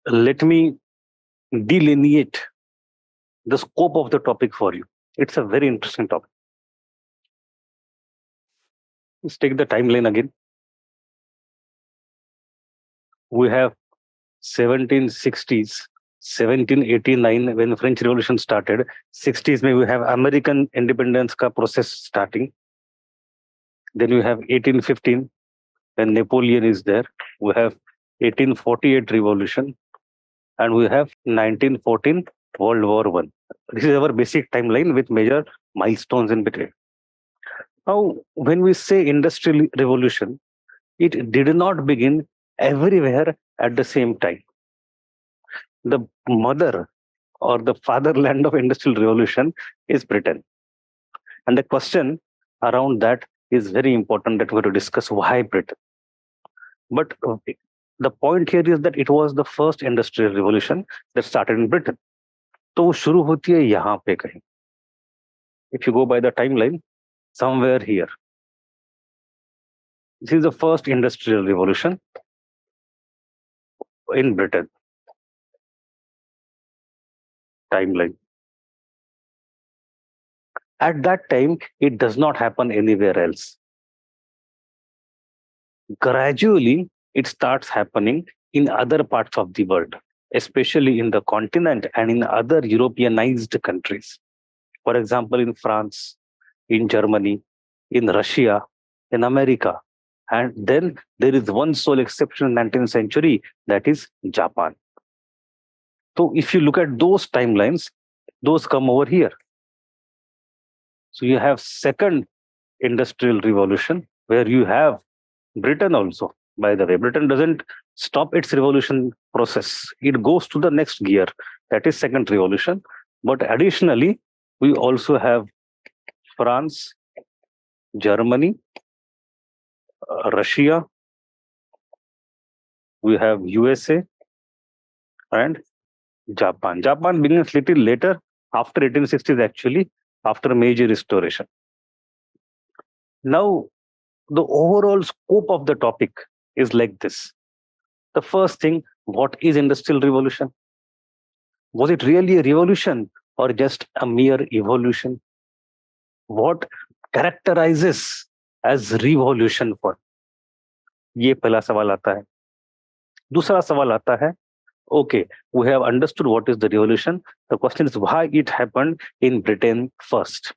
Let me delineate the scope of the topic for you. It's a very interesting topic. Let's take the timeline again. We have 1760s, 1789 when French Revolution started. 60s में we have American independence का process starting. Then we have 1815 when Napoleon is there. We have 1848 revolution, and we have 1914 World War One. This is our basic timeline with major milestones in between. Now, when we say industrial revolution, it did not begin everywhere at the same time. The mother or the fatherland of industrial revolution is Britain. And the question around that is very important that we're to discuss why Britain. But the point here is that it was the first industrial revolution that started in Britain. तो वो शुरू होती है यहाँ पे कहीं. If you go by the timeline, somewhere here. This is the first industrial revolution in Britain. Timeline. At that time, it does not happen anywhere else. Gradually, it starts happening in other parts of the world, especially in the continent and in other Europeanized countries. For example, in France, in Germany, in Russia, in America. And then there is one sole exception in the 19th century, that is Japan. So if you look at those timelines, those come over here. So you have second industrial revolution where you have Britain also. By the way, Britain doesn't stop its revolution process. It goes to the next gear, that is second revolution. But additionally, we also have France, Germany, Russia, we have USA, and Japan. Japan begins little later, after 1860s actually, after Meiji Restoration. Now, the overall scope of the topic is like this. The first thing, what is industrial revolution? Was it really a revolution or just a mere evolution? What characterizes as revolution for? ये पहला सवाल आता है. दूसरा सवाल आता है, okay, we have understood what is the revolution. The question is why it happened in Britain first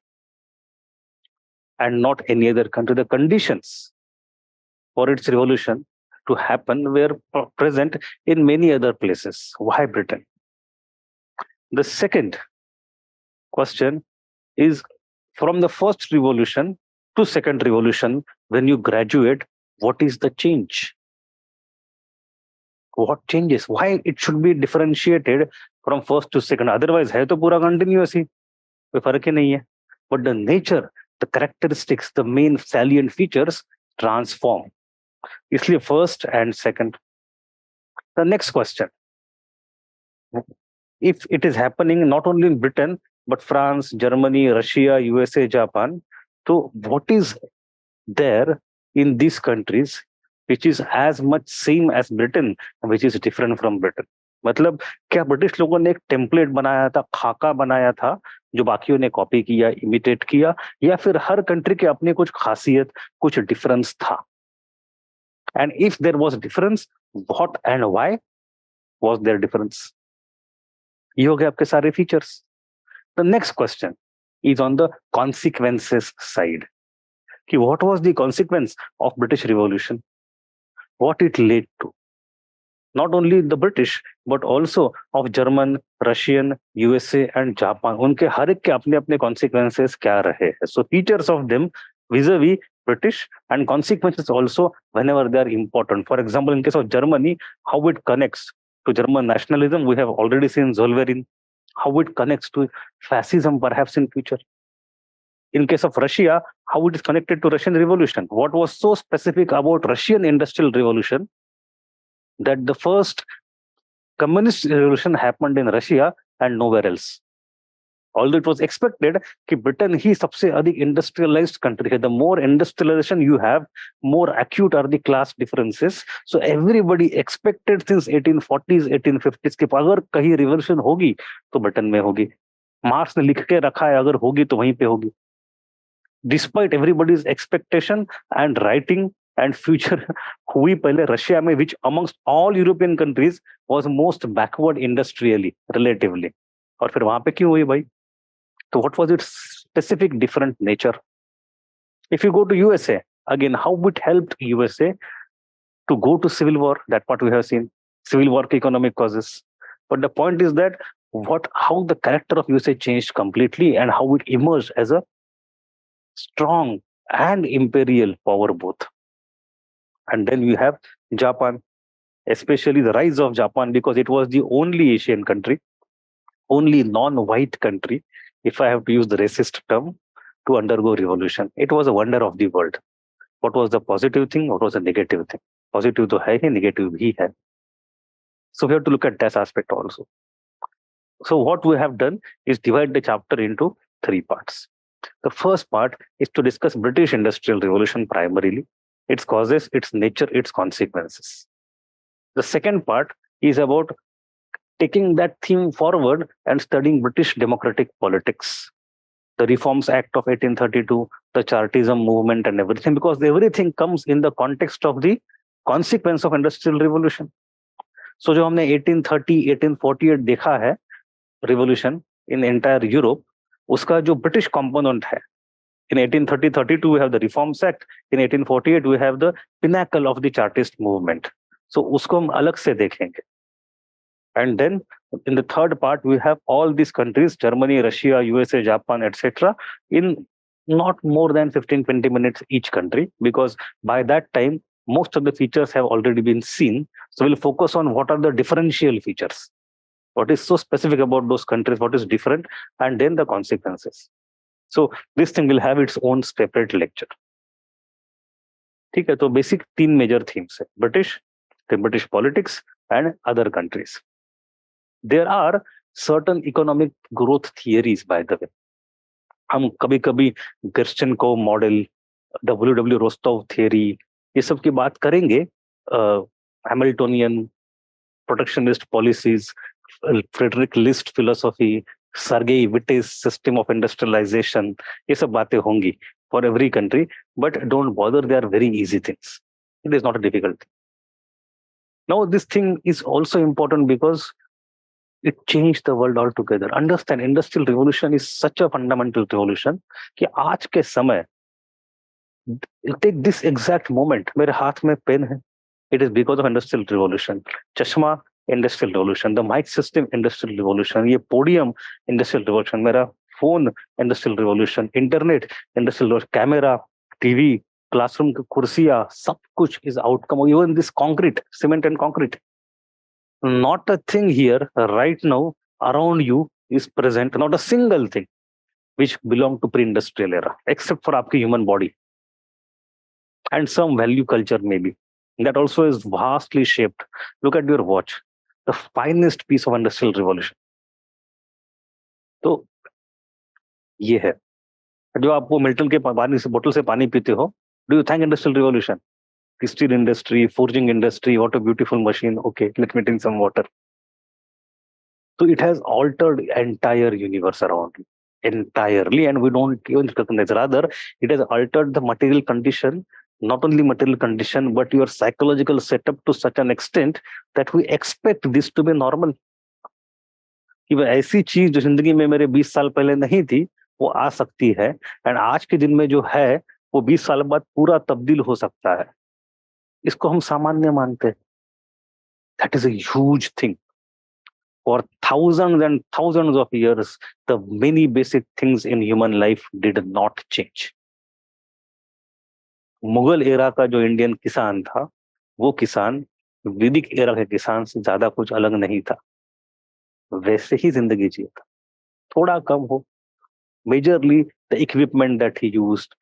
and not any other country. The conditions for its revolution to happen were present in many other places. Why Britain? The second question is, from the first revolution to second revolution, when you graduate, what is the change? What changes? Why it should be differentiated from first to second? Otherwise, है तो पूरा continuous ही, कोई फर्क ही नहीं है. But the nature, the characteristics, the main salient features transform. इसलिए first and second. The next question. If it is happening not only in Britain, but France, Germany, Russia, USA, Japan, so what is there in these countries which is as much same as Britain, which is different from Britain? मतलब क्या British लोगों ने एक template बनाया था, खाका बनाया था, जो बाकियों ने कॉपी किया, इमिटेट किया, या फिर हर कंट्री के अपने कुछ खासियत, कुछ डिफरेंस था? And if there was a difference, what and why was there difference? ये हो गए आपके सारे features. The next question is on the consequences side. कि what was the consequence of British Revolution? What it led to? Not only the British, but also of German, Russian, USA and Japan. उनके हर एक के अपने अपने consequences क्या रहे हैं? So features of them vis-a-vis British and consequences also whenever they are important. For example, in case of Germany, how it connects to German nationalism, we have already seen Zollverein. How it connects to fascism perhaps in future. In case of Russia, how it is connected to Russian Revolution. What was so specific about Russian Industrial Revolution that the first communist revolution happened in Russia and nowhere else? Although it was expected कि Britain ही सबसे अधिक industrialised country है. The more industrialisation you have, more acute are the class differences. So everybody expected since 1840s 1850s कि अगर कहीं revolution होगी तो ब्रिटेन में होगी. मार्क्स ने लिख के रखा है अगर होगी तो वहीं पे होगी. Despite everybody's expectation and writing and future हुई पहले रशिया में, which amongst all European countries was most backward industrially relatively. और फिर वहां पे क्यों हुई भाई? तो what was its specific different nature? If you go to USA, again, how it helped USA to go to civil war, that part we have seen, civil war economic causes. But the point is that how the character of USA changed completely and how it emerged as a strong and imperial power both. And then you have Japan, especially the rise of Japan, because it was the only Asian country, only non-white country, if I have to use the racist term, to undergo revolution. It was a wonder of the world. What was the positive thing? What was the negative thing? Positive to hai, negative bhi hai. So we have to look at that aspect also. So what we have done is divide the chapter into 3 parts. The first part is to discuss British Industrial Revolution primarily, its causes, its nature, its consequences. The second part is about taking that theme forward and studying British democratic politics, the Reforms Act of 1832, the Chartism movement and everything, because everything comes in the context of the consequence of Industrial Revolution. So जो हमने 1830, 1848 देखा है revolution in entire Europe, उसका जो British component है, in 1830-32 we have the Reforms Act, in 1848 we have the pinnacle of the Chartist movement. So उसको हम अलग से देखेंगे. And then in the third part, we have all these countries, Germany, Russia, USA, Japan, etc., in not more than 15-20 minutes each country, because by that time, most of the features have already been seen. So we'll focus on what are the differential features, what is so specific about those countries, what is different, and then the consequences. So this thing will have its own separate lecture. ठीक है, तो basic 3 major themes है, British, the British politics, and other countries. There are certain economic growth theories, by the way. हम कभी कभी Gerschenkron model, W Rostow theory, ये सब की बात करेंगे. Hamiltonian protectionist policies, Friedrich List philosophy, Sergei Witte's system of industrialisation, ये सब बातें होंगी for every country. But don't bother, they are very easy things. It is not a difficult thing. Now this thing is also important because it changed the world altogether. Understand, industrial revolution is such a fundamental revolution कि आज के समय, take this exact moment, मेरे हाथ में pen है, it is because of industrial revolution. चश्मा, industrial revolution. The mic system, industrial revolution. ये podium, industrial revolution. मेरा phone, industrial revolution. Internet, industrial revolution. Camera, TV, classroom की कुर्सियाँ, सब कुछ is outcome. Even this concrete, cement and concrete. Not a thing here right now around you is present, not a single thing which belong to pre-industrial era, except for आपकी human body and some value culture maybe. That also is vastly shaped. Look at your watch, the finest piece of industrial revolution. तो ये है जो आप वो Milton के पानी से बोतल से पानी पीते हो. Do you thank industrial revolution? The steel industry, forging industry, what a beautiful machine. Okay, let me drink some water. So it has altered entire universe around you entirely, and we don't even recognize. Rather, it has altered the material condition, not only material condition, but your psychological setup to such an extent that we expect this to be normal. कि वह ऐसी चीज जो जिंदगी में मेरे 20 साल पहले नहीं थी, वो आ सकती है, एंड आज के दिन में जो है वो 20 साल बाद पूरा तब्दील हो सकता है. इसको हम सामान्य मानते हैं. That is a huge thing. For thousands and thousands of years, the many basic things in human life did not change. Mughal era का जो इंडियन किसान था, वो किसान वैदिक एरा के किसान से ज्यादा कुछ अलग नहीं था. वैसे ही जिंदगी जिया था, थोड़ा कम हो. Majorly the equipment that he used,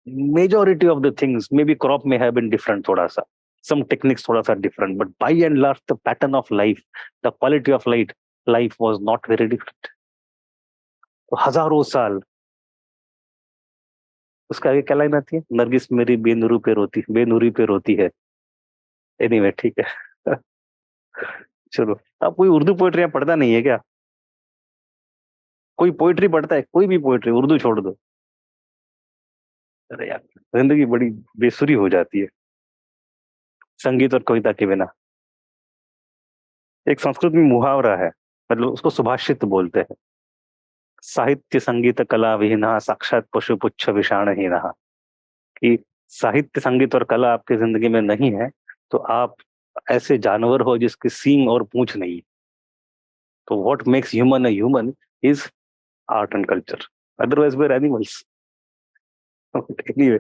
majority of the things, maybe crop may have been different thoda sa, some techniques thoda sa different, but by and large the pattern of life, the quality of life was not very different. तो हजारों साल, उसके आगे क्या line आती है? नरगिस मेरी बेनूरी पे रोती है। एनीवे ठीक है। चलो, आप कोई उर्दू पोइट्री पढ़ता नहीं है क्या? कोई पोइट्री पढ़ता है? कोई भी पोइट्री, उर्दू छोड़ दो। अरे यार, जिंदगी बड़ी बेसुरी हो जाती है संगीत और कविता के बिना। एक संस्कृत में मुहावरा है, मतलब उसको सुभाषित बोलते हैं, साहित्य संगीत कला विहीना साक्षात पशु पुच्छ विषाणहीन। कि साहित्य संगीत और कला आपकी जिंदगी में नहीं है तो आप ऐसे जानवर हो जिसकी सींग और पूंछ नहीं। तो what makes human a human is art and culture, otherwise were animals. Anyway